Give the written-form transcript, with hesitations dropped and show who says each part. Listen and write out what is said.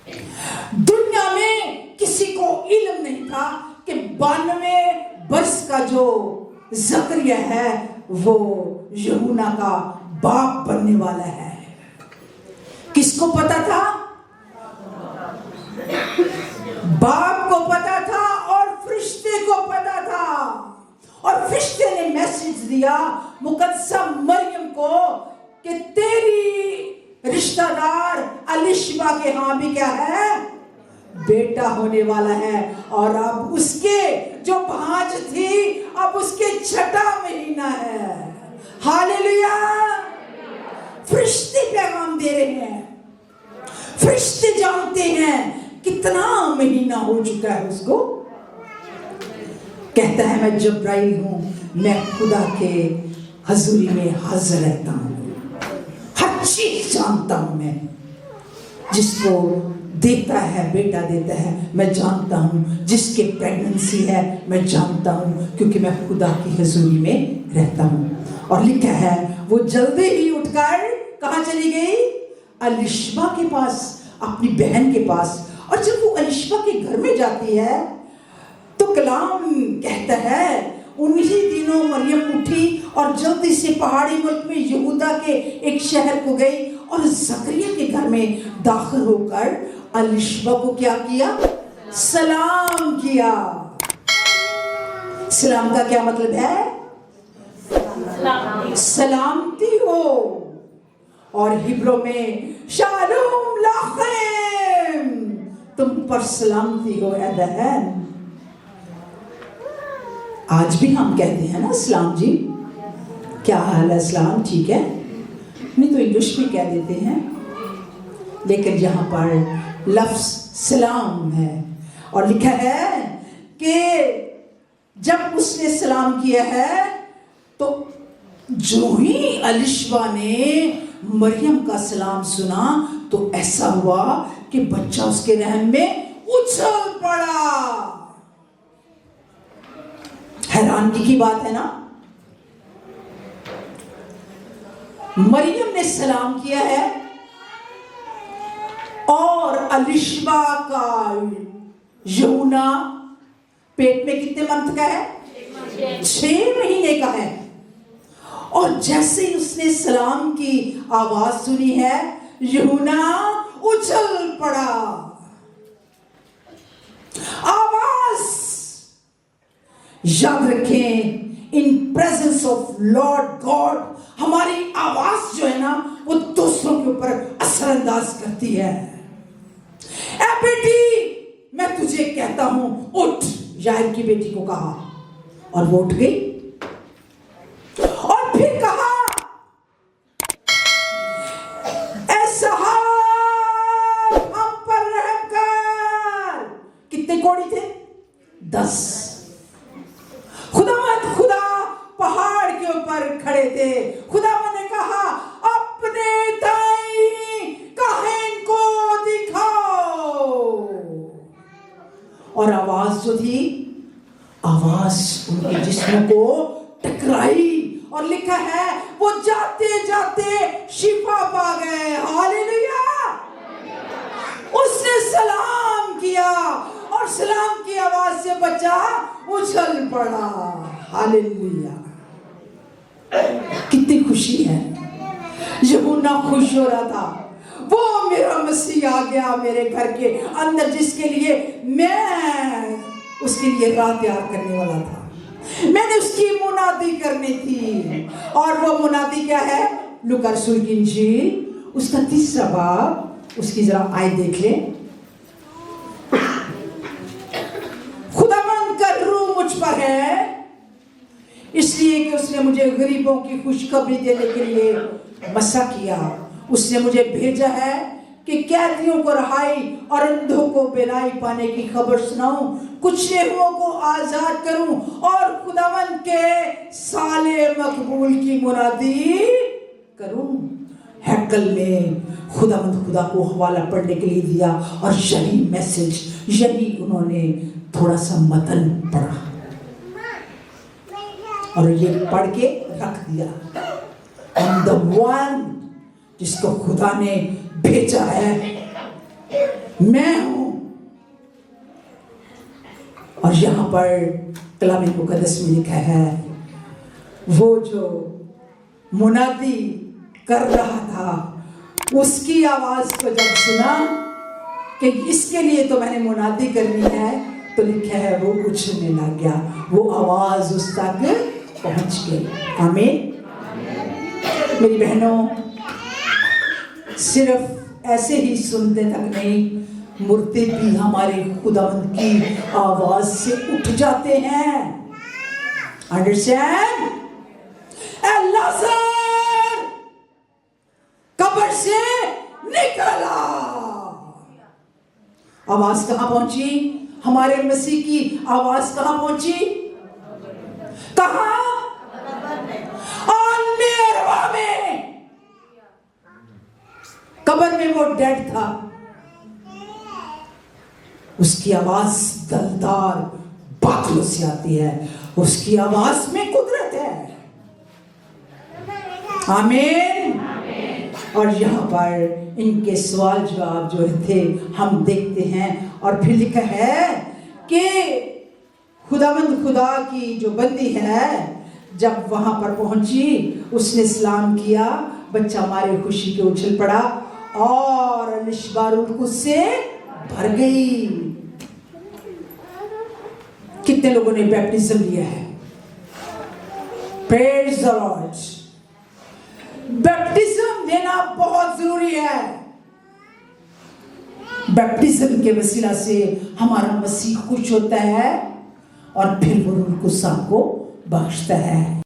Speaker 1: दुनिया में किसी को इल्म नहीं था कि 92 वर्ष का जो जकरिया है वो यूहन्ना का बाप बनने वाला है। किसको पता था? बाप को पता था और फरिश्ते को पता था। और फरिश्ते ने मैसेज दिया मुकद्दसा मरियम को कि तेरी रिश्तेदार अलिशबा के यहाँ भी क्या है, बेटा होने वाला है। और अब उसके जो भांज थी अब उसके 6वां महीना है। हालेलुया। फरिश्ते पैगाम दे रहे हैं, फरिश्ते जानते हैं कितना महीना हो चुका है उसको। कहता है मैं जब्राइल हूं, मैं खुदा के हजूरी में हाजिर रहता हूं, हर चीज जानता हूं। मैं जिसको देता है बेटा देता है मैं जानता हूं, जिसके प्रेगनेंसी है मैं जानता हूं, क्योंकि मैं खुदा की हजूरी में रहता हूं। और लिखा है वो जल्दी ही उठकर कहां चली गई? अलिशबा के पास, अपनी बहन के पास। और जब वो अलिशबा के घर में जाती है तो कलाम कहता है उन्हीं दिनों मरियम उठी और जल्दी से पहाड़ी मुल्क में यहूदा के एक शहर को गई और जकरिया के घर में दाखिल होकर अलिशबा को क्या किया? सलाम किया। सलाम का क्या मतलब है? सलामती हो। और हिब्रू में शालोम लखैम, तुम पर सलामती हो ए बहन। आज भी हम कहते हैं ना सलाम जी, क्या हाल है? सलाम ठीक है। नहीं तो इंग्लिश में कह देते हैं, लेकिन यहाँ पर लफ्ज सलाम है। और लिखा है कि जब उसने सलाम किया है तो जो ही अलिशबा ने मरियम का सलाम सुना तो ऐसा हुआ कि बच्चा उसके रहम में उछल पड़ा। हैरानगी की बात है ना। मरियम ने सलाम किया है और अलिशबा का यूहन्ना पेट में कितने मंथ का है? 6 महीने का है। और जैसे ही उसने सलाम की आवाज सुनी है यूहन्ना उछल पड़ा। आवाज याद रखें, in presence of Lord God हमारी आवाज जो है ना वो दूसरों के ऊपर असरअंदाज करती है। ए बेटी मैं तुझे कहता हूं उठ, याईर की बेटी को कहा और वो उठ गई। और फिर कहा ऐ साहब हम पर रहम कर। कितने कोड़ी थे? 10। खुदा पहाड़ के ऊपर खड़े थे। खुदा ने कहा अपने दाई काहिन को दिखाओ। और आवाज जो थी, आवाज उनके जिस्म को टकराई और लिखा है वो जाते जाते शिफा पा गए। हालेलुया। उसने सलाम किया और सलाम की आवाज से बच्चा उछल पड़ा। हालेलुया। कितनी खुशी है। यूहन्ना खुश हो रहा था, वो मेरा मसीह आ गया मेरे घर के अंदर, जिसके लिए मैं उसके लिए राह तैयार करने वाला था। मैंने उसकी मुनादी करनी थी। और वो मुनादी क्या है? लूका रसूल की इंजील उसका 3रा बाब, उसकी जरा आय देख ले। खुदावंद का रूह मुझ पर है इसलिए कि उसने मुझे गरीबों की खुशखबरी देने के लिए मसा किया। उसने मुझे भेजा है कि कैदियों को रिहाई और अंधों को बेनाई पाने की खबर सुनाऊं, कुछ नेहुओं को आजाद करूं और खुदावंद के साले मकबूल की मुनादी करूं। हैकल में खुदावंद खुदा को हवाला पढ़ने के लिए दिया और यही मैसेज, यही उन्होंने थोड़ा सा मतन पढ़ा और ये पढ़ के रख दिया। And the one जिसको खुदा ने भेजा है मैं हूं। और यहां पर कलाम मुकद्दस में लिखा है, वो जो मुनादी कर रहा था, उसकी आवाज को जब सुना कि इसके लिए तो मैंने मुनादी करनी है, तो लिखा है वो उछलने लग गया, वो आवाज उस तक पहुंच गई। आमीन। मेरी बहनों, सिर्फ ऐसे ही सुनते तक नहीं, मुर्दे भी हमारे खुदावंद की आवाज से उठ जाते हैं। अंडरस्टैंड? लाज़र कब्र से निकला। आवाज कहां पहुंची? हमारे मसीह की आवाज कहां पहुंची? कहां? नेरवा में। कब्र में वो डेड था, उसकी आवाज दलदार बादलों से आती है, उसकी आवाज में कुदरत है। आमीन। और यहाँ पर इनके सवाल जवाब जो थे हम देखते हैं। और फिर लिखा है कि खुदावंद खुदा की जो बंदी है जब वहां पर पहुंची, उसने सलाम किया, बच्चा हमारे खुशी के उछल पड़ा और निश्बारुल से भर गई। कितने लोगों ने बैप्टिज्म लिया है? Praise the Lord. बैप्टिज्म लेना बहुत जरूरी है। बैप्टिज्म के वसीला से हमारा मसीह खुश होता है और फिर वो रूह को बख्शता है।